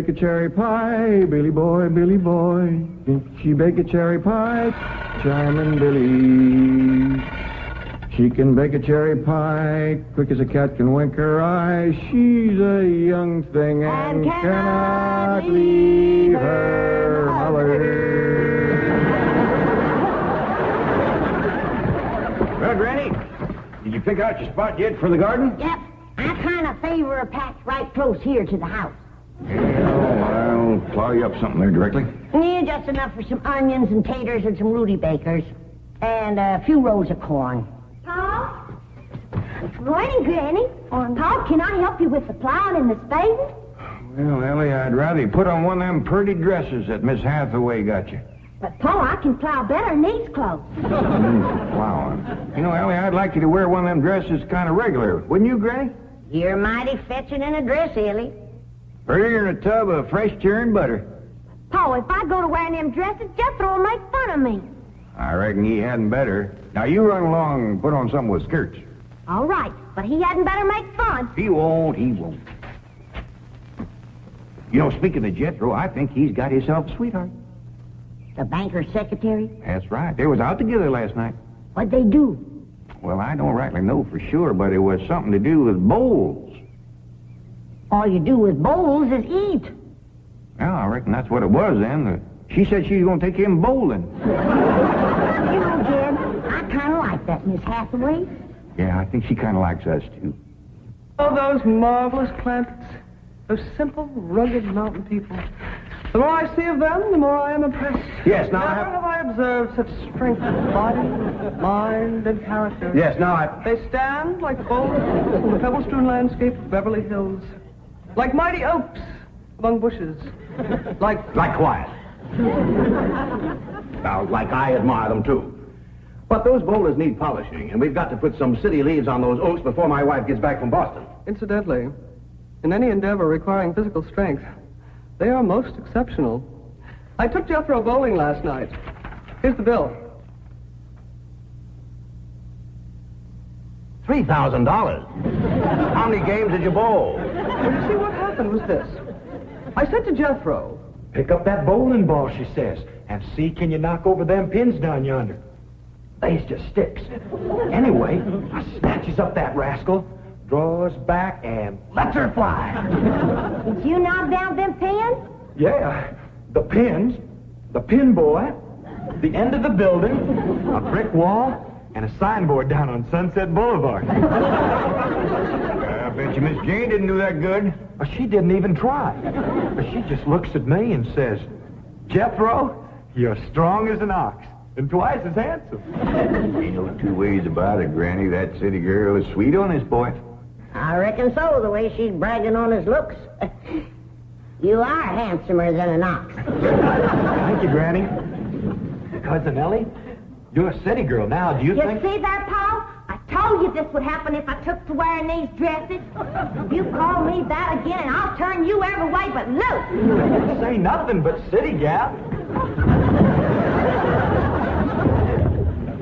bake a cherry pie, Billy boy, Billy boy. Can she bake a cherry pie, Charmin' Billy? She can bake a cherry pie, quick as a cat can wink her eye. She's a young thing and cannot leave her mother. Well, Granny, did you pick out your spot yet for the garden? Yep. I kind of favor a patch right close here to the house. Yeah, I'll plow you up something there directly. Yeah, just enough for some onions and taters and some Rudybakers. And a few rows of corn. Paul? Morning, Granny. Paul, can I help you with the plowing and the spading? Well, Ellie, I'd rather you put on one of them pretty dresses that Miss Hathaway got you. But, Paul, I can plow better in these clothes. Plowing. You know, Ellie, I'd like you to wear one of them dresses kind of regular. Wouldn't you, Granny? You're mighty fetching in a dress, Ellie. Prettier than a tub of fresh churned butter. Paul, if I go to wearing them dresses, Jethro will make fun of me. I reckon he hadn't better. Now, you run along and put on something with skirts. All right, but he hadn't better make fun. He won't. You know, speaking of Jethro, I think he's got himself a sweetheart. The banker's secretary? That's right. They was out together last night. What'd they do? Well, I don't rightly know for sure, but it was something to do with bowls. All you do with bowls is eat. Well, I reckon that's what it was then. She said she was going to take him bowling. You know, Jed, I kind of like that Miss Hathaway. Yeah, I think she kind of likes us, too. Oh, those marvelous Clampetts. Those simple, rugged mountain people. The more I see of them, the more I am impressed. Yes, now Never have I observed such strength of body, mind, and character. Yes, now They stand like boulders in the pebble-strewn landscape of Beverly Hills. Like mighty oaks among bushes. Like quiet. Now, like I admire them, too. But those boulders need polishing, and we've got to put some city leaves on those oaks before my wife gets back from Boston. Incidentally, in any endeavor requiring physical strength, they are most exceptional. I took Jethro bowling last night. Here's the bill. $3,000. How many games did you bowl? Well, you see, what happened was this. I said to Jethro, Pick up that bowling ball, she says, and see can you knock over them pins down yonder. They's just sticks. Anyway, I snatches up that rascal, draws back, and lets her fly. Did you knock down them pins? Yeah, the pins, the pin boy, the end of the building, a brick wall, and a signboard down on Sunset Boulevard. I bet you Miss Jane didn't do that good. She didn't even try. She just looks at me and says, Jethro, you're strong as an ox and twice as handsome. Ain't no two ways about it, Granny. That city girl is sweet on this boy. I reckon so, the way she's bragging on his looks. You are handsomer than an ox. Thank you, Granny. Cousin Ellie, you're a city girl now. Do you You think... see that, Paul? I told you this would happen if I took to wearing these dresses. You call me that again, and I'll turn you every way but loose. Say nothing but city gal.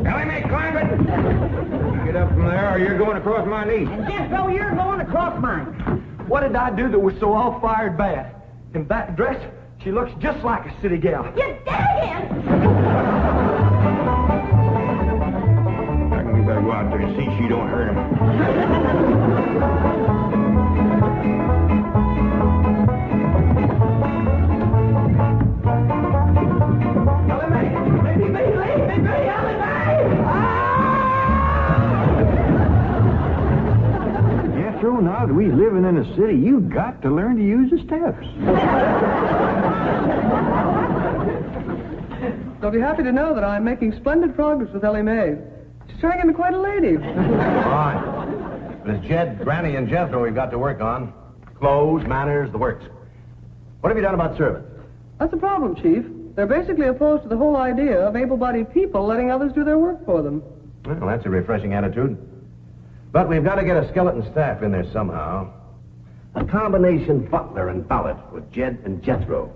Ellie, May, climb it. Get up from there, or you're going across my knee. And just so you're going across mine. What did I do that was so all-fired bad? In that dress, she looks just like a city gal. You did again! I reckon we better go out there and see she don't hurt him. Jethro, now that we're living in a city, you got to learn to use the steps. I'll be happy to know that I'm making splendid progress with Ellie Mae. She's turning into quite a lady. Fine. But it's Jed, Granny, and Jethro we've got to work on. Clothes, manners, the works. What have you done about servants? That's the problem, Chief. They're basically opposed to the whole idea of able-bodied people letting others do their work for them. Well, that's a refreshing attitude. But we've got to get a skeleton staff in there somehow. A combination butler and valet with Jed and Jethro,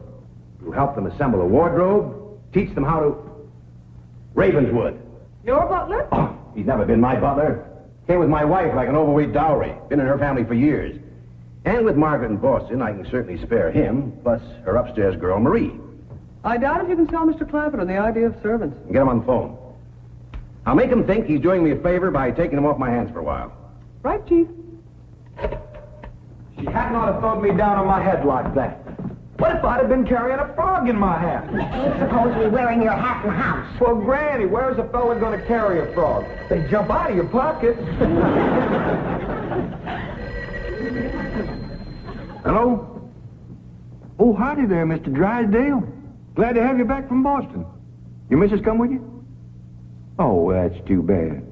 who help them assemble a wardrobe, teach them how to... Ravenswood. Your butler? Oh, he's never been my butler. Came with my wife like an overweight dowry. Been in her family for years. And with Margaret in Boston, I can certainly spare him, plus her upstairs girl, Marie. I doubt if you can sell Mr. Clampett on the idea of servants. Get him on the phone. I'll make him think he's doing me a favor by taking him off my hands for a while. Right, Chief? She had not have thrown me down on my head like that. What if I'd have been carrying a frog in my hat? You ain't supposed to be wearing your hat in the house. Well, Granny, where's a fella going to carry a frog? They jump out of your pocket. Hello? Oh, howdy there, Mr. Drysdale. Glad to have you back from Boston. Your missus come with you? Oh, that's too bad.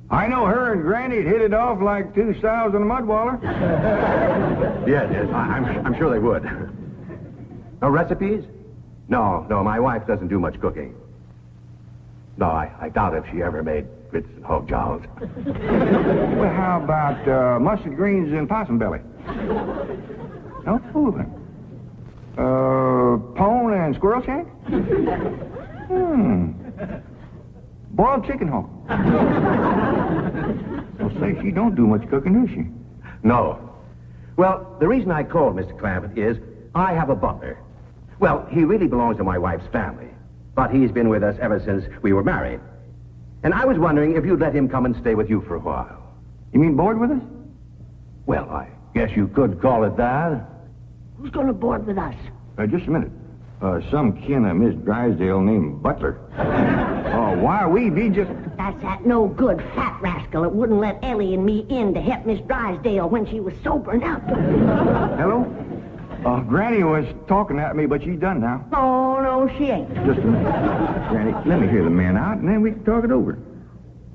I know her and Granny'd hit it off like two sows in a mud waller. Yes, I'm sure they would. No recipes? No, my wife doesn't do much cooking. No, I doubt if she ever made grits and hog jows. Well, how about mustard greens and possum belly? No fooling. Pone and squirrel shank? Boiled chicken hog. Well, say, she don't do much cooking, does she? No. Well, the reason I called Mr. Clampett is I have a butler. Well, he really belongs to my wife's family, but he's been with us ever since we were married. And I was wondering if you'd let him come and stay with you for a while. You mean board with us? Well, I guess you could call it that. Who's going to board with us? Just a minute. Some kin of Miss Drysdale named Butler. Oh, why, we be just... That's that no good fat rascal that wouldn't let Ellie and me in to help Miss Drysdale when she was sobering up. Hello? Granny was talking at me, but she's done now. Oh, no, she ain't. Just a minute. Granny, let me hear the man out, and then we can talk it over.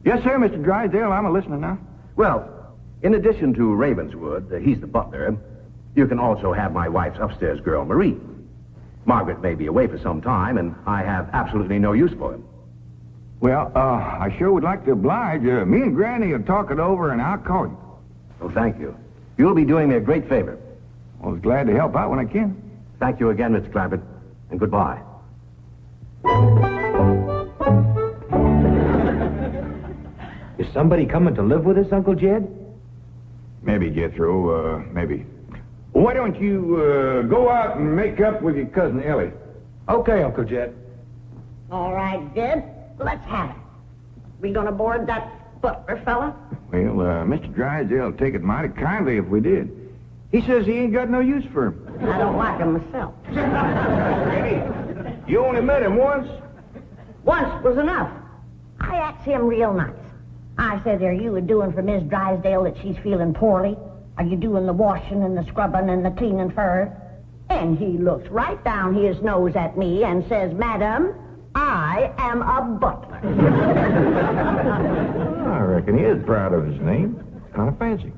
Yes, sir, Mr. Drysdale. I'm a listening now. Well, in addition to Ravenswood, he's the butler, you can also have my wife's upstairs girl, Marie. Margaret may be away for some time, and I have absolutely no use for him. Well, I sure would like to oblige. Me and Granny will talk it over, and I'll call you. Oh, thank you. You'll be doing me a great favor. I was glad to help out when I can. Thank you again, Mr. Clampett, and goodbye. Is somebody coming to live with us, Uncle Jed? Maybe, Jethro, maybe. Why don't you go out and make up with your cousin Ellie? Okay, Uncle Jed. All right, Jed. Let's have it. We going to board that butler fella? Well, Mr. Drysdale will take it mighty kindly if we did. He says he ain't got no use for him. I don't like him myself. Granny, you only met him once? Once was enough. I asked him real nice. I said, are you doing for Miss Drysdale that she's feeling poorly? Are you doing the washing and the scrubbing and the cleaning for her? And he looks right down his nose at me and says, Madam, I am a butler. I reckon he is proud of his name. Kind of fancy.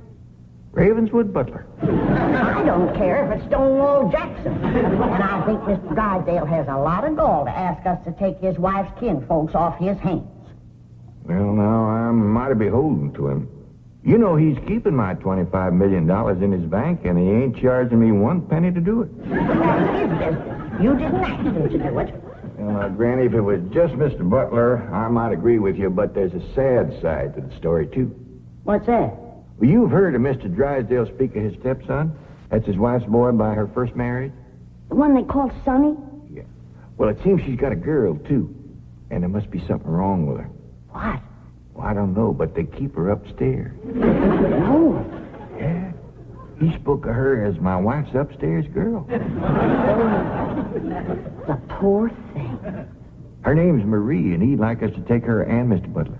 Ravenswood Butler. I don't care if it's Stonewall Jackson. And I think Mr. Drysdale has a lot of gall to ask us to take his wife's kinfolks off his hands. Well, now, I'm mighty beholden to him. You know he's keeping my $25 million in his bank, and he ain't charging me one penny to do it. That's his business. You didn't ask him to do it. Well, now, Granny, if it was just Mr. Butler, I might agree with you, but there's a sad side to the story, too. What's that? Well, you've heard of Mr. Drysdale speak of his stepson? That's his wife's boy by her first marriage? The one they called Sonny? Yeah. Well, it seems she's got a girl, too. And there must be something wrong with her. What? Well, I don't know, but they keep her upstairs. No. Yeah. He spoke of her as my wife's upstairs girl. The poor thing. Her name's Marie, and he'd like us to take her and Mr. Butler.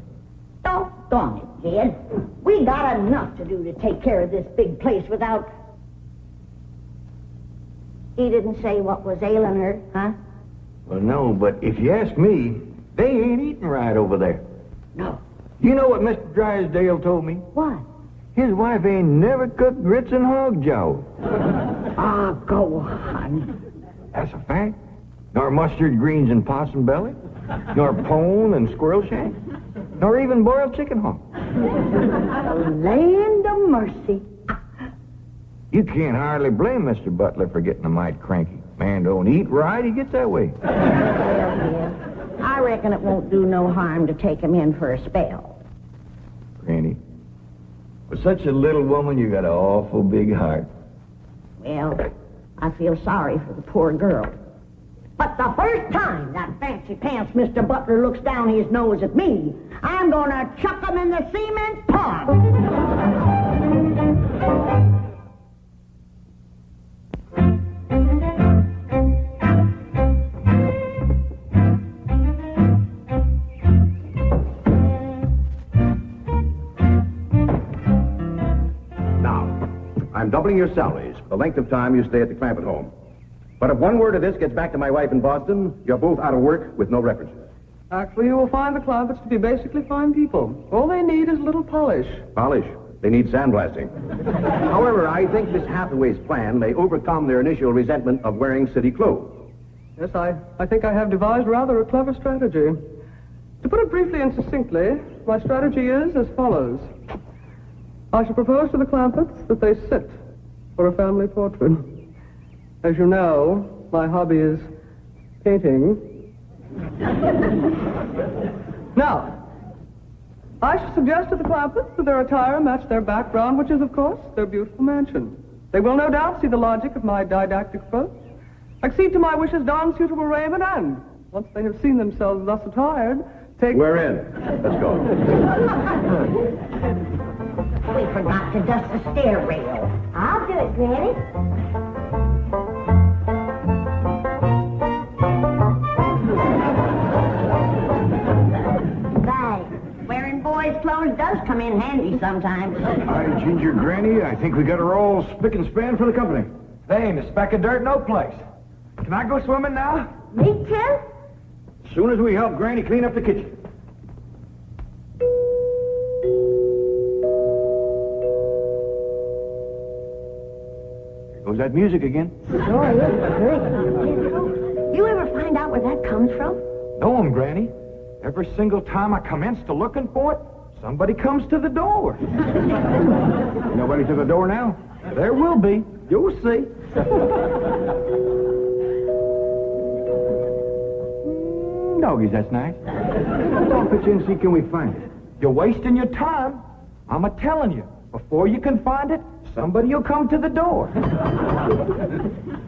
Doggone it, Jed. We got enough to do to take care of this big place without... He didn't say what was ailing her, huh? Well, no, but if you ask me, they ain't eating right over there. No. You know what Mr. Drysdale told me? What? His wife ain't never cooked grits and hog jowl. Ah, go on. That's a fact. Nor mustard greens and possum belly. Nor pone and squirrel shank. Nor even boiled chicken hog. Land of mercy. You can't hardly blame Mr. Butler for getting a mite cranky. Man don't eat right, he gets that way. Well, Jed, I reckon it won't do no harm to take him in for a spell. Granny, for such a little woman, you got an awful big heart. Well, I feel sorry for the poor girl. But the first time that fancy pants Mr. Butler looks down his nose at me, I'm gonna chuck him in the cement pond. Now, I'm doubling your salaries for the length of time you stay at the Clampett home. But if one word of this gets back to my wife in Boston, you're both out of work with no references. Actually, you will find the Clampetts to be basically fine people. All they need is a little polish. Polish. They need sandblasting. However, I think Miss Hathaway's plan may overcome their initial resentment of wearing city clothes. Yes, I think I have devised rather a clever strategy. To put it briefly and succinctly, my strategy is as follows. I shall propose to the Clampetts that they sit for a family portrait. As you know, my hobby is painting. Now, I shall suggest to the Clampetts that their attire match their background, which is, of course, their beautiful mansion. They will no doubt see the logic of my didactic approach, accede to my wishes, don suitable raiment, and, once they have seen themselves thus attired, take... We're in. Let's go. We forgot to dust the stair rail. I'll do it, Granny. Wearing boys' clothes does come in handy sometimes. Hi, Ginger Granny. I think we got her all spick and span for the company. They ain't a speck of dirt, no place. Can I go swimming now? Me too? As soon as we help Granny clean up the kitchen. There goes that music again. Sure is good. You ever find out where that comes from? Know 'em, Granny. Every single time I commence to looking for it, somebody comes to the door. Nobody to the door now? There will be. You'll see. Doggies, that's nice. Don't pitch in and see, can we find it? You're wasting your time. I'm a-telling you. Before you can find it, somebody will come to the door.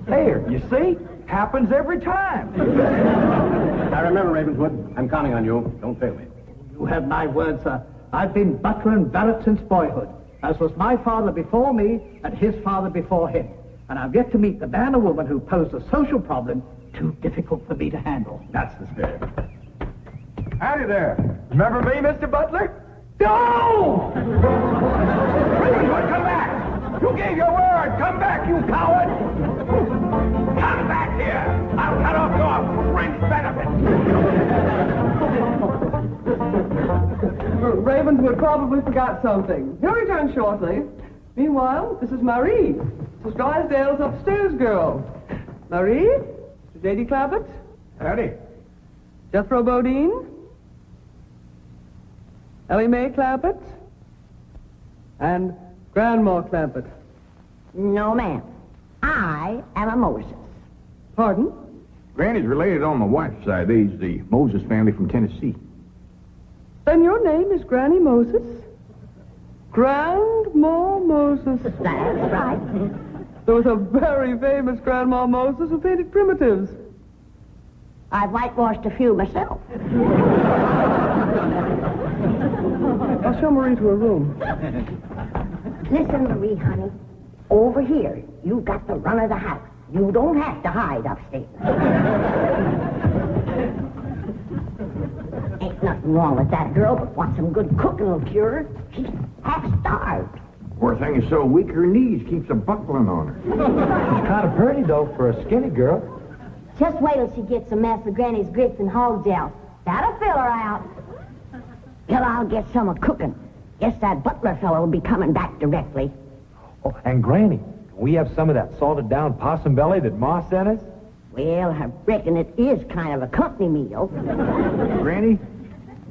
There, you see? Happens every time. I remember, Ravenswood. I'm counting on you. Don't fail me. You have my word, sir. I've been butler and valet since boyhood, as was my father before me and his father before him. And I've yet to meet the man or woman who posed a social problem too difficult for me to handle. That's the spirit. Howdy there. Remember me, Mr. Butler? No! Ravenswood, come back! You gave your word! Come back, you coward! Come back here! I'll cut off your fringe benefits! Ravenswood probably forgot something. He'll return shortly. Meanwhile, this is Marie. This is Drysdale's upstairs girl. Marie, J.D. Clampett, Howdy. Jethro Bodine, Ellie Mae Clampett, and Grandma Clampett. No, ma'am. I am a Moses. Pardon? Granny's related on my wife's side. They's the Moses family from Tennessee. Then your name is Granny Moses? Grandma Moses. That's right. There was a very famous Grandma Moses who painted primitives. I've whitewashed a few myself. I'll show Marie to her room. Listen, Marie, honey. Over here, you got the run of the house. You don't have to hide upstairs. Ain't nothing wrong with that girl, but what some good cooking will cure her. She's half starved. Poor thing is so weak her knees keeps a buckling on her. She's kind of pretty, though, for a skinny girl. Just wait till she gets a mess of Granny's grits and hog gel. That'll fill her out. Till I'll get some of cooking. Guess that butler fellow will be coming back directly. Oh, and Granny, can we have some of that salted down possum belly that Ma sent us? Well, I reckon it is kind of a company meal. Granny,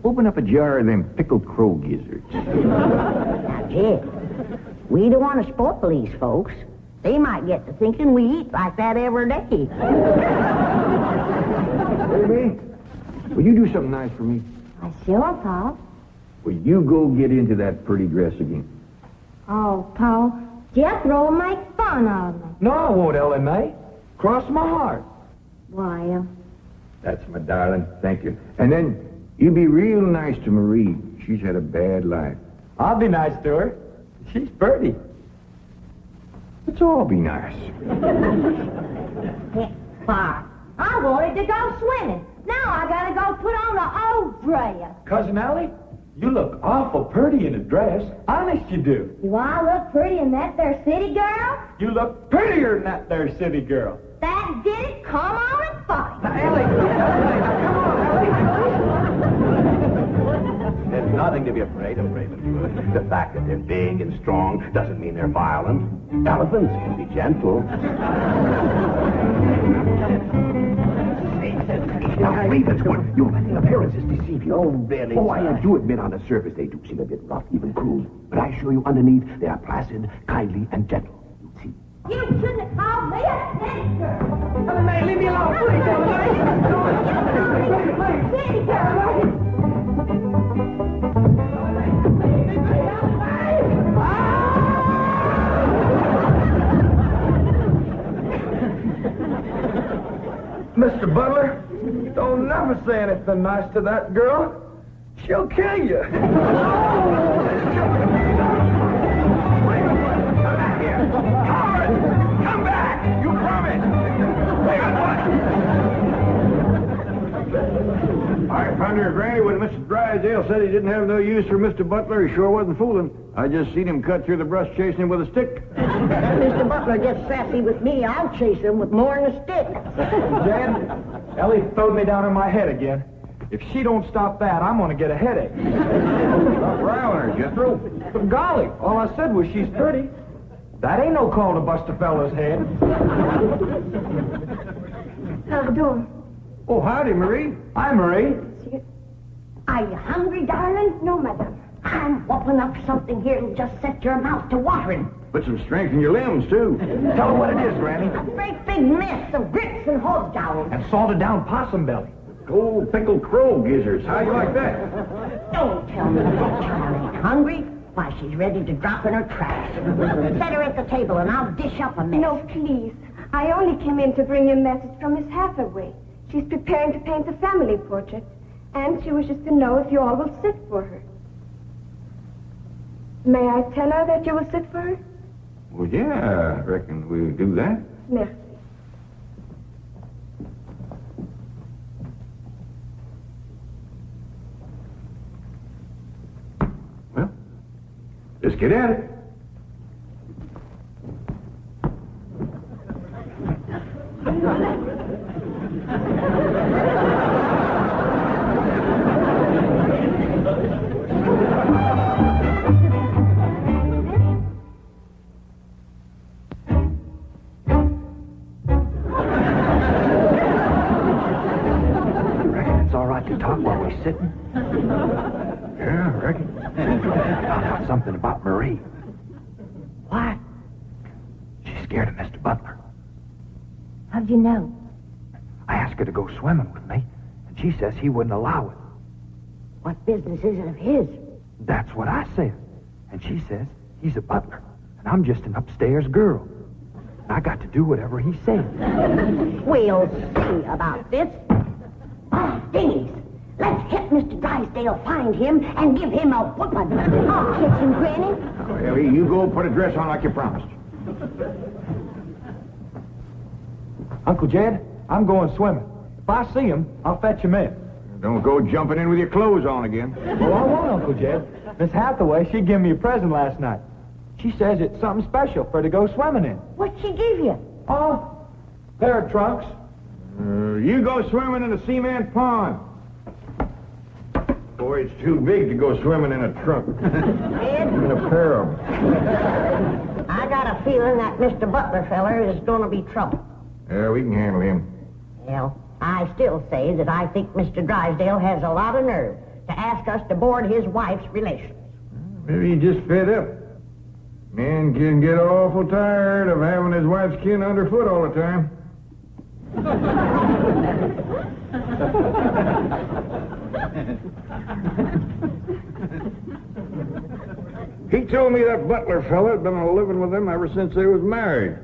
open up a jar of them pickled crow gizzards. Now, Jed, we don't want to spoil these folks. They might get to thinking we eat like that every day. Baby, will you do something nice for me? Why, sure, Pa. Will you go get into that pretty dress again? Oh, Pa, Jethro will make fun of me. No, I won't, Ellie Mae. Cross my heart. Why, That's my darling. Thank you. And then you be real nice to Marie. She's had a bad life. I'll be nice to her. She's pretty. Let's all be nice. Far. I wanted to go swimming. Now I gotta go put on an old dress. Cousin Ellie, you look awful pretty in a dress. Honest you do. Do I look pretty in that there city girl? You look prettier than that there city girl. That did it. Come on and fight. There's nothing to be afraid of, Raven. The fact that they're big and strong doesn't mean they're violent. Elephants can be gentle. Now, Ravenswood, your appearances deceive you. Oh, really? Oh, I do admit on the surface they do seem a bit rough, even cruel. But I assure you underneath they are placid, kindly, and gentle. You see. You shouldn't have called me a city girl. Ellie Mae, leave me alone, please, Ellie Mae. City girl. Mr. Butler, don't never say anything nice to that girl. She'll kill you. Come back here. Coward! Come back! You promised! I found her granny when Mr. Drysdale said he didn't have no use for Mr. Butler. He sure wasn't fooling. I just seen him cut through the brush chasing him with a stick. Mr. Butler gets sassy with me, I'll chase him with more than a stick. Jen, Ellie throwed me down on my head again. If she don't stop that, I'm gonna get a headache. Stop riling her, Jethro. But golly, all I said was she's pretty. That ain't no call to bust a fellow's head. How you doing? Oh, howdy, Marie. Hi, Marie. Are you hungry, darling? No, madam. I'm whooping up something here that'll just set your mouth to watering. Put some strength in your limbs, too. Tell her what it is, Granny. A great big mess of grits and hog jowls. And salted down possum belly. Cold pickled crow gizzards. How you like that? Don't tell me that child ain't hungry. Why, she's ready to drop in her tracks. Set her at the table and I'll dish up a mess. No, please. I only came in to bring you a message from Miss Hathaway. She's preparing to paint the family portrait, and she wishes to know if you all will sit for her. May I tell her that you will sit for her? Well, yeah, I reckon we'll do that. Merci. Well, let's get at it. To talk while we're sitting? Yeah, I reckon. I found out something about Marie. What? She's scared of Mr. Butler. How'd you know? I asked her to go swimming with me, and she says he wouldn't allow it. What business is it of his? That's what I said. And she says he's a butler, and I'm just an upstairs girl. And I got to do whatever he says. We'll see about this. Oh, dingies. Let's hit Mr. Drysdale, find him, and give him a whooping. I'll catch him, Granny. Oh, Harry, you go put a dress on like you promised. Uncle Jed, I'm going swimming. If I see him, I'll fetch him in. Don't go jumping in with your clothes on again. Well, I won't, Uncle Jed. Miss Hathaway, she gave me a present last night. She says it's something special for her to go swimming in. What'd she give you? Oh, pair of trunks. You go swimming in the cement pond. Boy, it's too big to go swimming in a trunk. Ed, In a pair of them. I got a feeling that Mr. Butler feller is going to be trouble. Yeah, we can handle him. Well, I still say that I think Mr. Drysdale has a lot of nerve to ask us to board his wife's relations. Maybe he just fed up. Man can get awful tired of having his wife's kin underfoot all the time. He told me that butler fella had been living with them ever since they was married.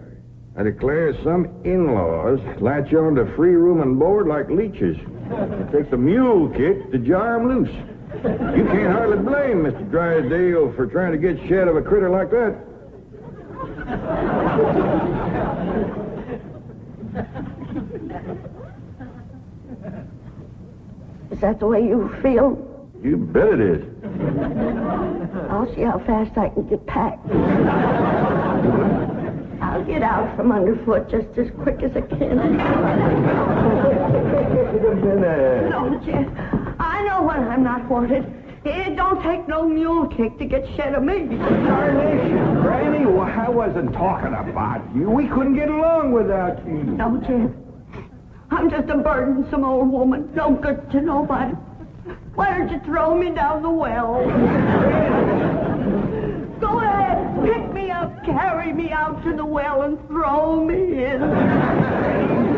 I declare some in-laws latch on to free room and board like leeches. It takes a mule kick to jar 'em loose. You can't hardly blame Mr. Drysdale for trying to get shed of a critter like that. Is that the way you feel? You bet it is. I'll see how fast I can get packed. I'll get out from underfoot just as quick as I can. No, Jeff. I know when I'm not wanted. It don't take no mule kick to get shed of me. Darnation, Granny, I wasn't talking about you. We couldn't get along without you. No, Jeff. I'm just a burdensome old woman, no good to nobody. Why don't you throw me down the well? Go ahead, pick me up, carry me out to the well, and throw me in.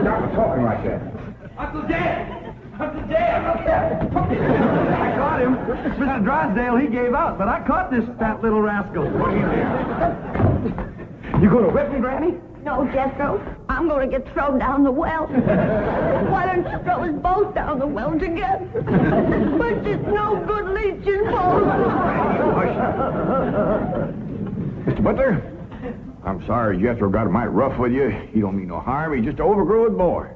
Stop talking like that. Uncle Dan! Uncle Dan! I caught him. Mr. Drysdale, he gave out, but I caught this fat little rascal. What are you doing? You going to whip me, Granny? No, Jethro, I'm going to get thrown down the well. Why don't you throw us both down the well together? But it's no good leeching both. Mr. Butler, I'm sorry Jethro got mighty rough with you. He don't mean no harm. He's just an overgrown boy.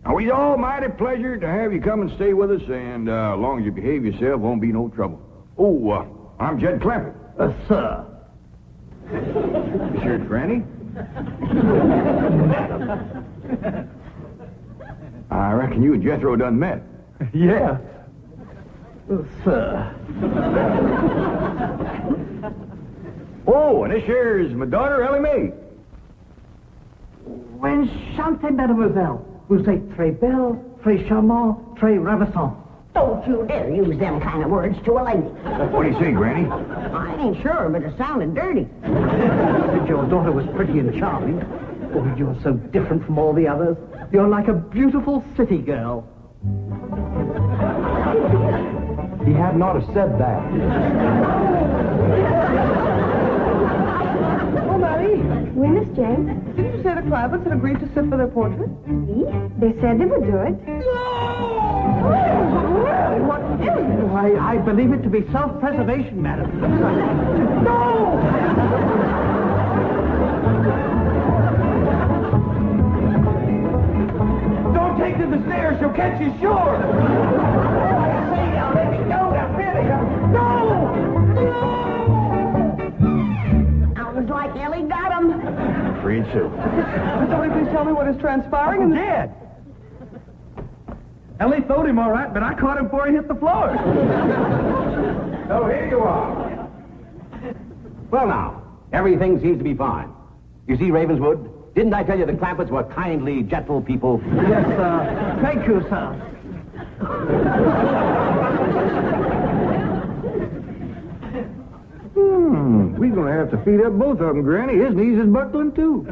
Now, we's all mighty pleasure to have you come and stay with us, and as long as you behave yourself, won't be no trouble. Oh, I'm Jed Clampett. Sir. This here's Granny. I reckon you and Jethro done met. Yeah. Sir. Oh, and this here's my daughter, Ellie Mae. Enchantée, mademoiselle. Vous êtes très belle, très charmant, très ravissant. Don't you dare use them kind of words to a lady. What do you say, Granny? I ain't sure, but it sounded dirty. Said your daughter was pretty and charming. Oh, you're so different from all the others. You're like a beautiful city girl. He had not have said that. Oh, Mary, Oui, Miss Jane. didn't you say the Clampetts had agreed to sit for their portrait? Oui, they said they would do it. What is it? I believe it to be self-preservation, madam. No! Don't take to the stairs, she'll catch you sure! Say now, let me go, now, really! No! Sounds like Ellie got him. Afraid so. Could somebody please tell me what is transpiring in the... Dead! Ellie throwed him all right, but I caught him before he hit the floor. So here you are. Well, now, everything seems to be fine. You see, Ravenswood, didn't I tell you the Clampetts were kindly, gentle people? Yes, sir. Thank you, sir. We're going to have to feed up both of them, Granny. His knees is buckling, too.